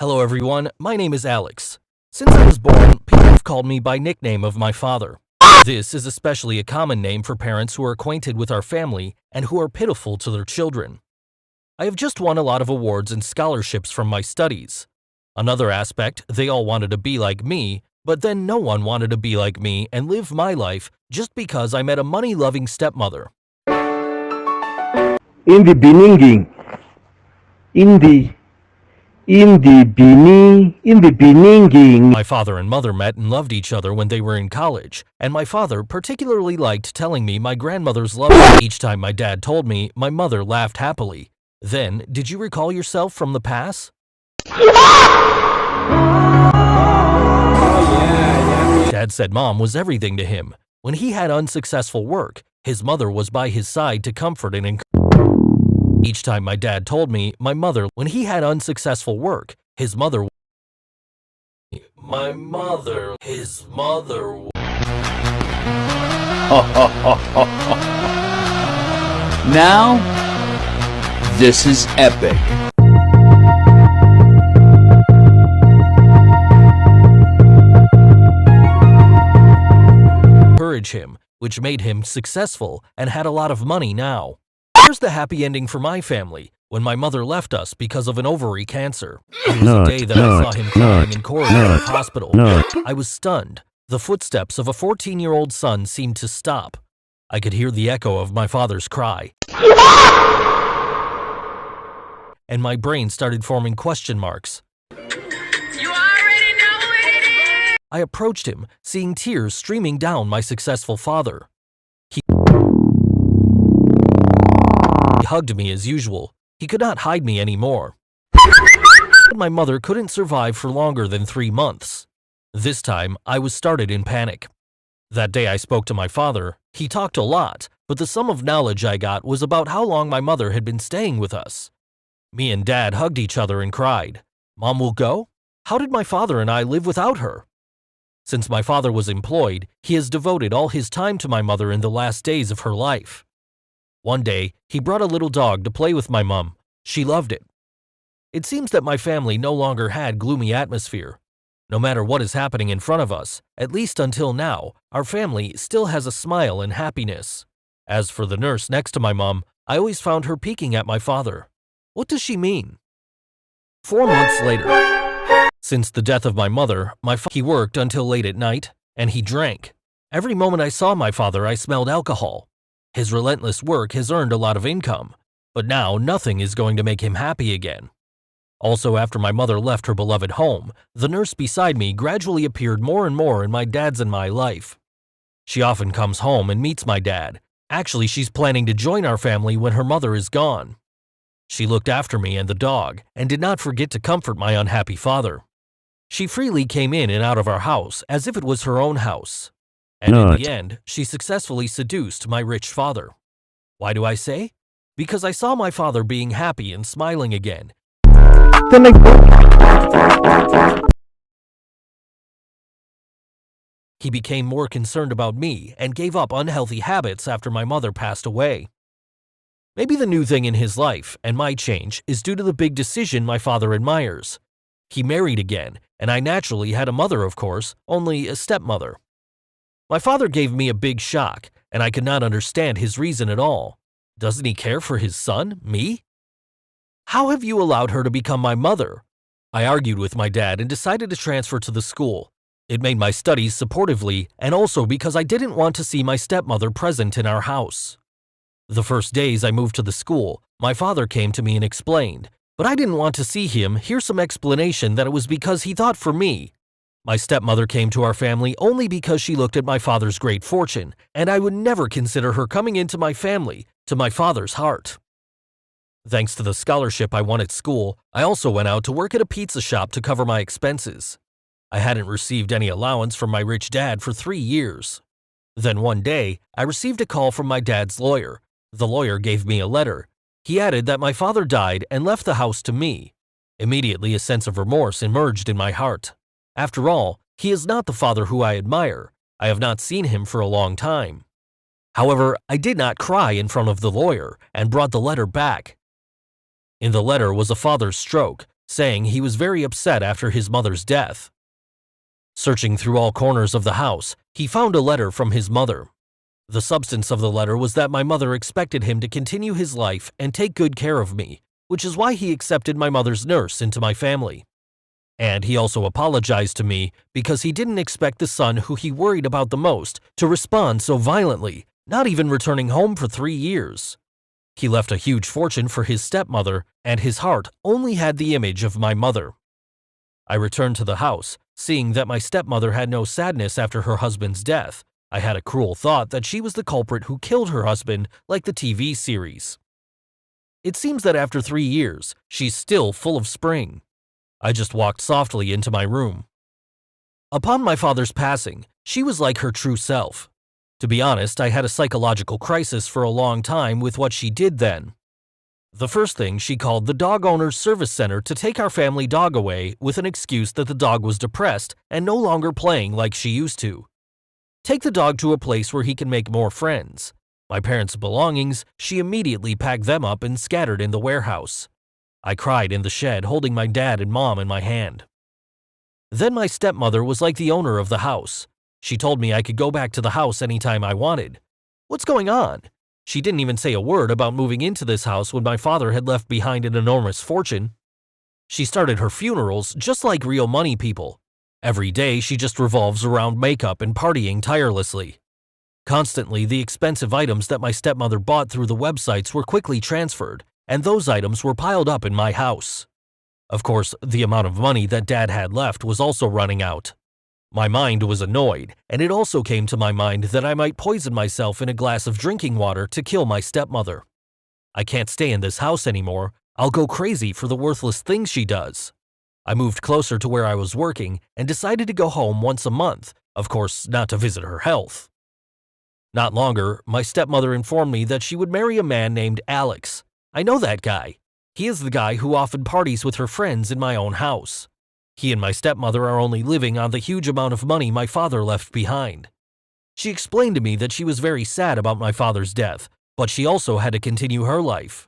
Hello everyone, my name is Alex. Since I was born, people have called me by nickname of my father. This is especially a common name for parents who are acquainted with our family and who are pitiful to their children. I have just won a lot of awards and scholarships from my studies. Another aspect, they all wanted to be like me, but then no one wanted to be like me and live my life just because I met a money-loving stepmother. In the beginning, My father and mother met and loved each other when they were in college, and my father particularly liked telling me my grandmother's love. Each time my dad told me, my mother laughed happily. Then, did you recall yourself from the past? Dad said mom was everything to him. When he had unsuccessful work, his mother was by his side to comfort and encourage. Each time my dad told me, my mother, when he had unsuccessful work, his mother. Now, this is epic. Encourage him, which made him successful and had a lot of money now. Here's the happy ending for my family, when my mother left us because of an ovary cancer. It was the day that I saw him crying in corridor of the hospital. I was stunned. The footsteps of a 14-year-old son seemed to stop. I could hear the echo of my father's cry. And my brain started forming question marks. You already know what it is! I approached him, seeing tears streaming down my successful father. He hugged me as usual. He could not hide me anymore. My mother couldn't survive for longer than 3 months. This time, I was started in panic. That day I spoke to my father. He talked a lot, but the sum of knowledge I got was about how long my mother had been staying with us. Me and Dad hugged each other and cried. Mom will go? How did my father and I live without her? Since my father was employed, he has devoted all his time to my mother in the last days of her life. One day, he brought a little dog to play with my mom. She loved it. It seems that my family no longer had gloomy atmosphere. No matter what is happening in front of us, at least until now, our family still has a smile and happiness. As for the nurse next to my mom, I always found her peeking at my father. What does she mean? 4 months later. Since the death of my mother, he worked until late at night, and he drank. Every moment I saw my father, I smelled alcohol. His relentless work has earned a lot of income, but now nothing is going to make him happy again. Also, after my mother left her beloved home, the nurse beside me gradually appeared more and more in my dad's and my life. She often comes home and meets my dad. Actually, she's planning to join our family when her mother is gone. She looked after me and the dog, and did not forget to comfort my unhappy father. She freely came in and out of our house as if it was her own house. And in the end, she successfully seduced my rich father. Why do I say? Because I saw my father being happy and smiling again. He became more concerned about me and gave up unhealthy habits after my mother passed away. Maybe the new thing in his life, and my change, is due to the big decision my father admires. He married again, and I naturally had a mother, of course, only a stepmother. My father gave me a big shock, and I could not understand his reason at all. Doesn't he care for his son, me? How have you allowed her to become my mother? I argued with my dad and decided to transfer to the school. It made my studies supportively, and also because I didn't want to see my stepmother present in our house. The first days I moved to the school, my father came to me and explained, but I didn't want to see him hear some explanation that it was because he thought for me. My stepmother came to our family only because she looked at my father's great fortune, and I would never consider her coming into my family, to my father's heart. Thanks to the scholarship I won at school, I also went out to work at a pizza shop to cover my expenses. I hadn't received any allowance from my rich dad for 3 years. Then one day, I received a call from my dad's lawyer. The lawyer gave me a letter. He added that my father died and left the house to me. Immediately, a sense of remorse emerged in my heart. After all, he is not the father who I admire. I have not seen him for a long time. However, I did not cry in front of the lawyer and brought the letter back. In the letter was a father's stroke, saying he was very upset after his mother's death. Searching through all corners of the house, he found a letter from his mother. The substance of the letter was that my mother expected him to continue his life and take good care of me, which is why he accepted my mother's nurse into my family. And he also apologized to me because he didn't expect the son who he worried about the most to respond so violently, not even returning home for 3 years. He left a huge fortune for his stepmother, and his heart only had the image of my mother. I returned to the house, seeing that my stepmother had no sadness after her husband's death. I had a cruel thought that she was the culprit who killed her husband, like the TV series. It seems that after 3 years, she's still full of spring. I just walked softly into my room. Upon my father's passing, she was like her true self. To be honest, I had a psychological crisis for a long time with what she did then. The first thing, she called the dog owner's service center to take our family dog away with an excuse that the dog was depressed and no longer playing like she used to. Take the dog to a place where he can make more friends. My parents' belongings, she immediately packed them up and scattered in the warehouse. I cried in the shed, holding my dad and mom in my hand. Then my stepmother was like the owner of the house. She told me I could go back to the house anytime I wanted. What's going on? She didn't even say a word about moving into this house when my father had left behind an enormous fortune. She started her funerals just like real money people. Every day she just revolves around makeup and partying tirelessly. Constantly, the expensive items that my stepmother bought through the websites were quickly transferred, and those items were piled up in my house. Of course, the amount of money that Dad had left was also running out. My mind was annoyed, and it also came to my mind that I might poison myself in a glass of drinking water to kill my stepmother. I can't stay in this house anymore. I'll go crazy for the worthless things she does. I moved closer to where I was working and decided to go home once a month, of course not to visit her health. Not longer, my stepmother informed me that she would marry a man named Alex. I know that guy. He is the guy who often parties with her friends in my own house. He and my stepmother are only living on the huge amount of money my father left behind. She explained to me that she was very sad about my father's death, but she also had to continue her life.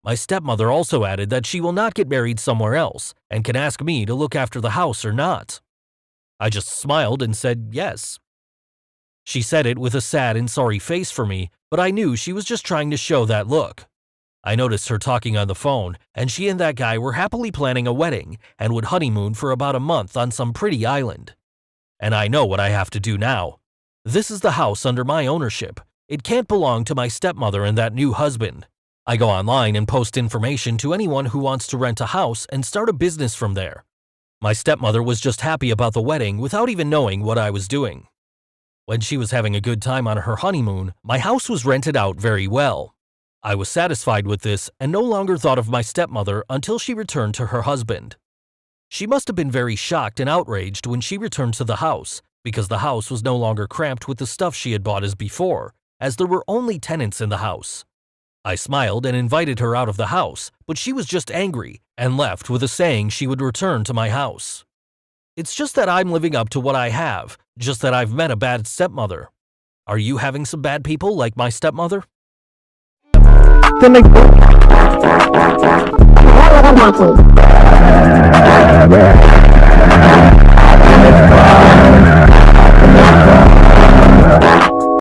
My stepmother also added that she will not get married somewhere else and can ask me to look after the house or not. I just smiled and said yes. She said it with a sad and sorry face for me, but I knew she was just trying to show that look. I noticed her talking on the phone, and she and that guy were happily planning a wedding and would honeymoon for about a month on some pretty island. And I know what I have to do now. This is the house under my ownership. It can't belong to my stepmother and that new husband. I go online and post information to anyone who wants to rent a house and start a business from there. My stepmother was just happy about the wedding without even knowing what I was doing. When she was having a good time on her honeymoon, my house was rented out very well. I was satisfied with this and no longer thought of my stepmother until she returned to her husband. She must have been very shocked and outraged when she returned to the house, because the house was no longer cramped with the stuff she had bought as before, as there were only tenants in the house. I smiled and invited her out of the house, but she was just angry and left with a saying she would return to my house. It's just that I'm living up to what I have, just that I've met a bad stepmother. Are you having some bad people like my stepmother? Then